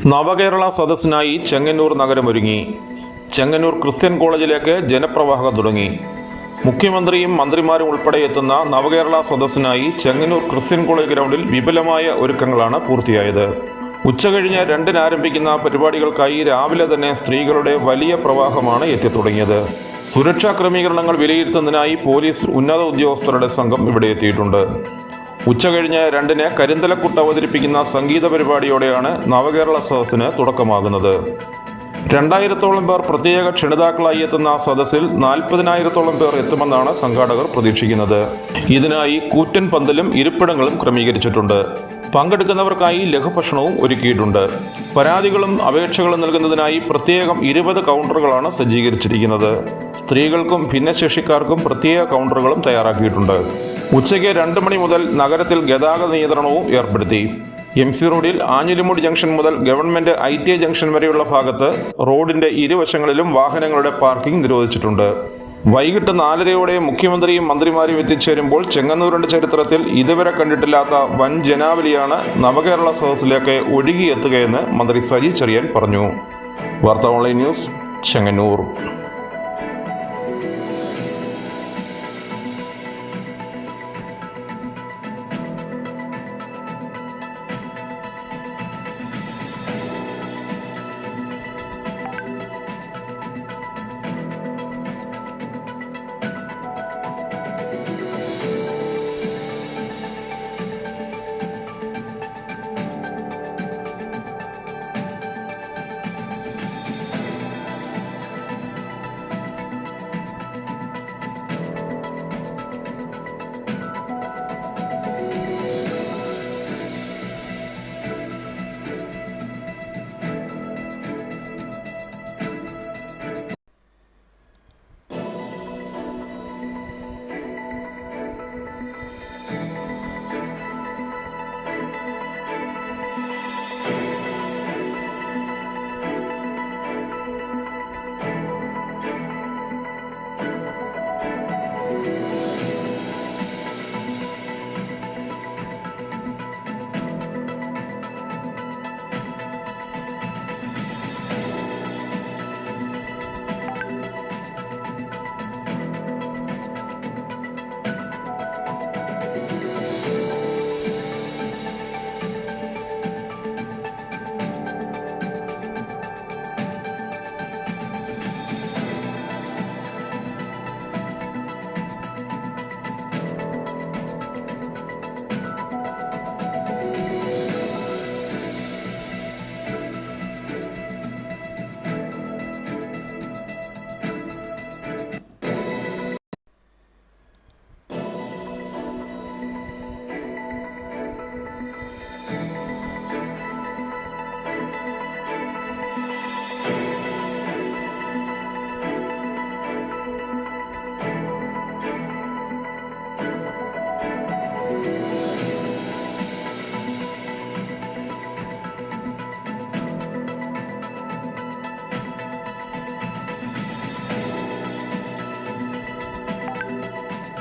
നവകേരള സദസ്സിനായി Chengannur നഗരമൊരുങ്ങി. Chengannur Christian കോളേജിലേക്ക് ജനപ്രവാഹം തുടങ്ങി. മുഖ്യമന്ത്രിയും മന്ത്രിമാരും ഉൾപ്പെടെ എത്തുന്ന നവകേരള സദസ്സിനായി ചെങ്ങന്നൂർ ക്രിസ്ത്യൻ കോളേജ് ഗ്രൗണ്ടിൽ വിപുലമായ ഒരുക്കങ്ങളാണ് പൂർത്തിയായത്. ഉച്ചകഴിഞ്ഞ് 2-ന് ആരംഭിക്കുന്ന പരിപാടികൾക്കായി രാവിലെ തന്നെ സ്ത്രീകളുടെ വലിയ പ്രവാഹമാണ് എത്തിത്തുടങ്ങിയത്. സുരക്ഷാ ക്രമീകരണങ്ങൾ വിലയിരുത്തുന്നതിനായി പോലീസ് ഉന്നത ഉദ്യോഗസ്ഥരുടെ സംഘം ഇവിടെ എത്തിയിട്ടുണ്ട്. ഉച്ചകഴിഞ്ഞ് 2-ന് കരിന്തലക്കുട്ട് അവതരിപ്പിക്കുന്ന സംഗീത പരിപാടിയോടെയാണ് നവകേരള സദസ്സിന് തുടക്കമാകുന്നത്. 2000-ഓളം പേർ പ്രത്യേക ക്ഷണിതാക്കളായി എത്തുന്ന സദസ്സിൽ 40,000-ഓളം പേർ എത്തുമെന്നാണ് സംഘാടകർ പ്രതീക്ഷിക്കുന്നത്. ഇതിനായി കൂറ്റൻ പന്തലും ഇരിപ്പിടങ്ങളും ക്രമീകരിച്ചിട്ടുണ്ട്. പങ്കെടുക്കുന്നവർക്കായി ലഘുഭക്ഷണവും ഒരുക്കിയിട്ടുണ്ട്. പരാതികളും അപേക്ഷകളും നൽകുന്നതിനായി പ്രത്യേകം 20 കൗണ്ടറുകളാണ് സജ്ജീകരിച്ചിരിക്കുന്നത്. സ്ത്രീകൾക്കും ഭിന്നശേഷിക്കാർക്കും പ്രത്യേക കൗണ്ടറുകളും തയ്യാറാക്കിയിട്ടുണ്ട്. ഉച്ചയ്ക്ക് 2 മണി മുതൽ നഗരത്തിൽ ഗതാഗത നിയന്ത്രണവും ഏർപ്പെടുത്തി. MC റോഡിൽ ആഞ്ഞിലിമൂട് ജംഗ്ഷൻ മുതൽ ഗവൺമെന്റ് ITI ജംഗ്ഷൻ വരെയുള്ള ഭാഗത്ത് റോഡിന്റെ ഇരുവശങ്ങളിലും വാഹനങ്ങളുടെ പാർക്കിംഗ് നിരോധിച്ചിട്ടുണ്ട്. വൈകിട്ട് 4:30-ഓടെ മുഖ്യമന്ത്രിയും മന്ത്രിമാരും എത്തിച്ചേരുമ്പോൾ ചെങ്ങന്നൂരിന്റെ ചരിത്രത്തിൽ ഇതുവരെ കണ്ടിട്ടില്ലാത്ത വൻ ജനാവലിയാണ് നവകേരള സദസ്സിലേക്ക് ഒഴുകിയെത്തുകയെന്ന് മന്ത്രി സജി ചെറിയാൻ പറഞ്ഞു. വാർത്ത ഓൺലൈൻ ന്യൂസ്, ചെങ്ങന്നൂർ.